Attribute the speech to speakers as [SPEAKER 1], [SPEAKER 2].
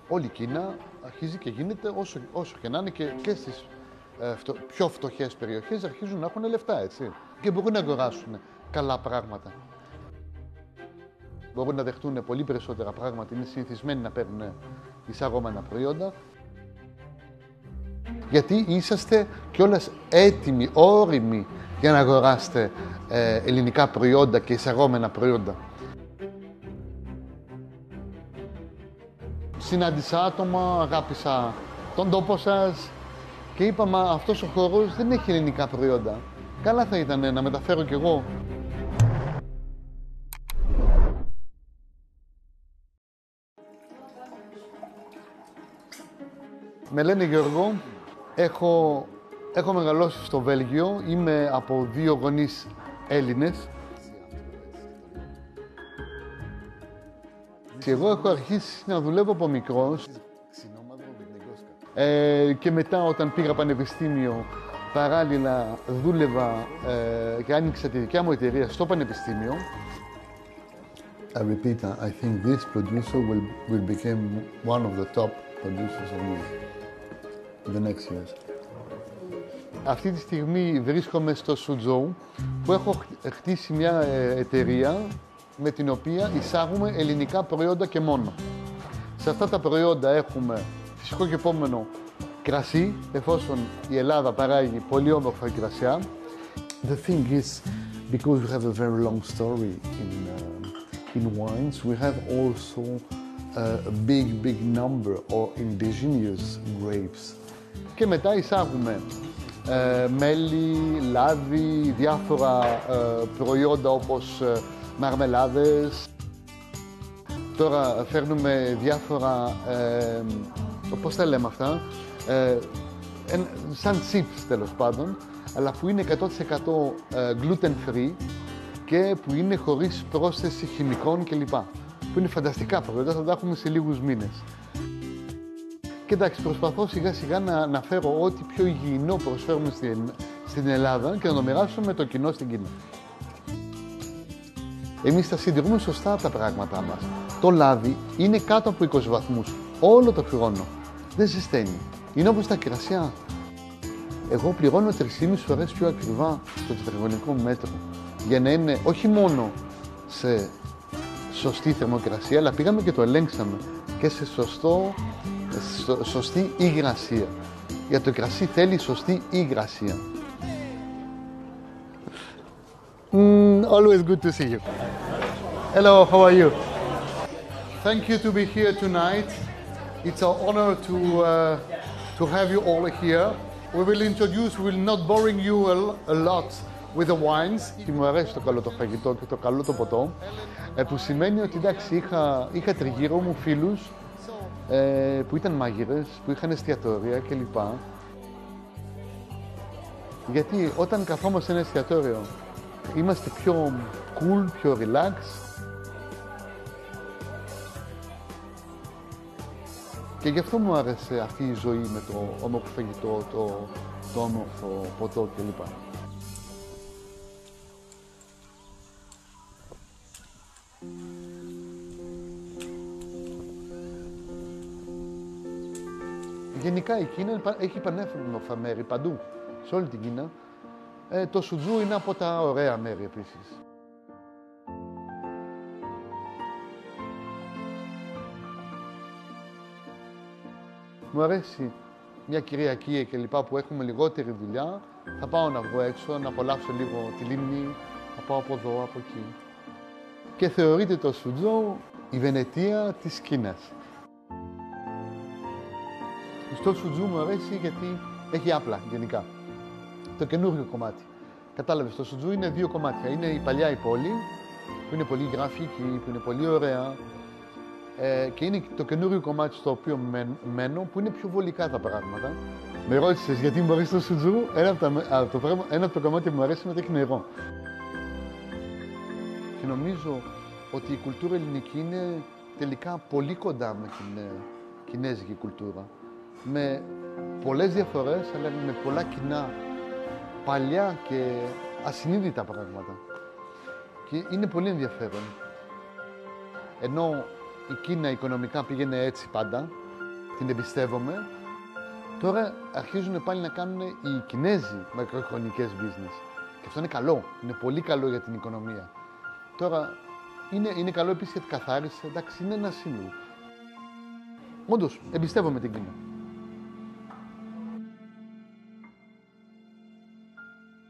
[SPEAKER 1] όλη η Κίνα αρχίζει και γίνεται όσο και να είναι και στις πιο φτωχές περιοχές αρχίζουν να έχουν λεφτά, έτσι. Και μπορούν να αγοράσουν καλά πράγματα. Μπορούν να δεχτούν πολύ περισσότερα πράγματα, είναι συνηθισμένοι να παίρνουν εισαγόμενα προϊόντα. Γιατί είσαστε κιόλας έτοιμοι, όριμοι για να αγοράσετε ελληνικά προϊόντα και εισαγόμενα προϊόντα. Συνάντησα άτομα, αγάπησα τον τόπο σας και είπαμε αυτός ο χώρος δεν έχει ελληνικά προϊόντα. Καλά θα ήταν να μεταφέρω κι εγώ. Με λένε Γιώργο, έχω μεγαλώσει στο Βέλγιο, είμαι από 2 γονείς Έλληνες. Και εγώ έχω αρχίσει να δουλεύω από μικρός και μετά όταν πήγα πανεπιστήμιο παράλληλα δούλευα και άνοιξα τη δικιά μου εταιρεία στο πανεπιστήμιο. I repeat, I think this producer will become one of the top producers of music in the next years. Αυτή τη στιγμή βρίσκομαι στο Σουζόου που έχω χτίσει μια εταιρεία με την οποία εισάγουμε ελληνικά προϊόντα και μόνο. Σε αυτά τα προϊόντα έχουμε φυσικό και επόμενο κρασί, εφόσον η Ελλάδα παράγει πολύ όμορφα κρασιά. The thing is, because we have a very long story in wines, we have also a big number of indigenous grapes. Και μετά εισάγουμε μέλι, λάδι, διάφορα προϊόντα όπως μαρμελάδες. Τώρα φέρνουμε διάφορα, πώς τα λέμε αυτά, σαν chips τέλος πάντων, αλλά που είναι 100% gluten free και που είναι χωρίς πρόσθεση χημικών κλπ. Που είναι φανταστικά προϊόντα, θα τα έχουμε σε λίγους μήνες. Και εντάξει, προσπαθώ σιγά σιγά να φέρω ό,τι πιο υγιεινό προσφέρουμε στην Ελλάδα και να το μοιράσω με το κοινό στην Κίνα. Εμείς τα συντηρούμε σωστά τα πράγματά μας. Το λάδι είναι κάτω από 20 βαθμούς όλο το χρόνο. Δεν ζεσταίνει. Είναι όπως τα κρασιά. Εγώ πληρώνω 3,5 φορές πιο ακριβά στο τετραγωνικό μέτρο για να είναι όχι μόνο σε σωστή θερμοκρασία, αλλά πήγαμε και το ελέγξαμε και σε σωστή υγρασία. Για το κρασί θέλει σωστή υγρασία. Always good to see you. Hello, how are you? Thank you to be here tonight. It's an honor to have you all here. We will not boring you a lot with the wines. Και μου αρέσει το καλό το φαγητό και το καλό το ποτό, που σημαίνει ότι εντάξει, είχα τριγύρω μου φίλους που ήταν μάγειρες, που είχαν εστιατόρια κλπ. Γιατί όταν καθόμαστε σε ένα εστιατόριο είμαστε πιο cool, πιο relax. Και γι' αυτό μου άρεσε αυτή η ζωή με το όμορφο φαγητό, το όμορφο ποτό κλπ. Γενικά η Κίνα έχει πανέμορφα μέρη παντού, σε όλη την Κίνα. Το Σουτζού είναι από τα ωραία μέρη επίσης. Μου αρέσει μια Κυριακή και λοιπά που έχουμε λιγότερη δουλειά. Θα πάω να βγω έξω, να απολαύσω λίγο τη λίμνη, θα πάω από εδώ, από εκεί. Και θεωρείται το Σουτζού η Βενετία της Κίνας. Στο Σουτζού μου αρέσει γιατί έχει άπλα γενικά. Το καινούριο κομμάτι. Κατάλαβες, το Σουτζού είναι 2 κομμάτια. Είναι η παλιά η πόλη, που είναι πολύ γραφική, που είναι πολύ ωραία. Και είναι το καινούριο κομμάτι στο οποίο μένω, που είναι πιο βολικά τα πράγματα. Με ρώτησες γιατί μου αρέσει το Σουτζού. Ένα από τα κομμάτια που μου αρέσει είναι ότι έχει νερό. Και νομίζω ότι η κουλτούρα ελληνική είναι τελικά πολύ κοντά με την κινέζικη κουλτούρα. Με πολλές διαφορές, αλλά με πολλά κοινά, παλιά και ασυνείδητα πράγματα. Και είναι πολύ ενδιαφέρον. Ενώ η Κίνα οικονομικά πήγαινε έτσι πάντα, την εμπιστεύομαι. Τώρα αρχίζουν πάλι να κάνουν οι Κινέζοι μακροχρονικές business. Και αυτό είναι καλό. Είναι πολύ καλό για την οικονομία. Τώρα είναι καλό επίσης για την καθάριση. Εντάξει, είναι ένα σύνολο. Όντως, εμπιστεύομαι την Κίνα.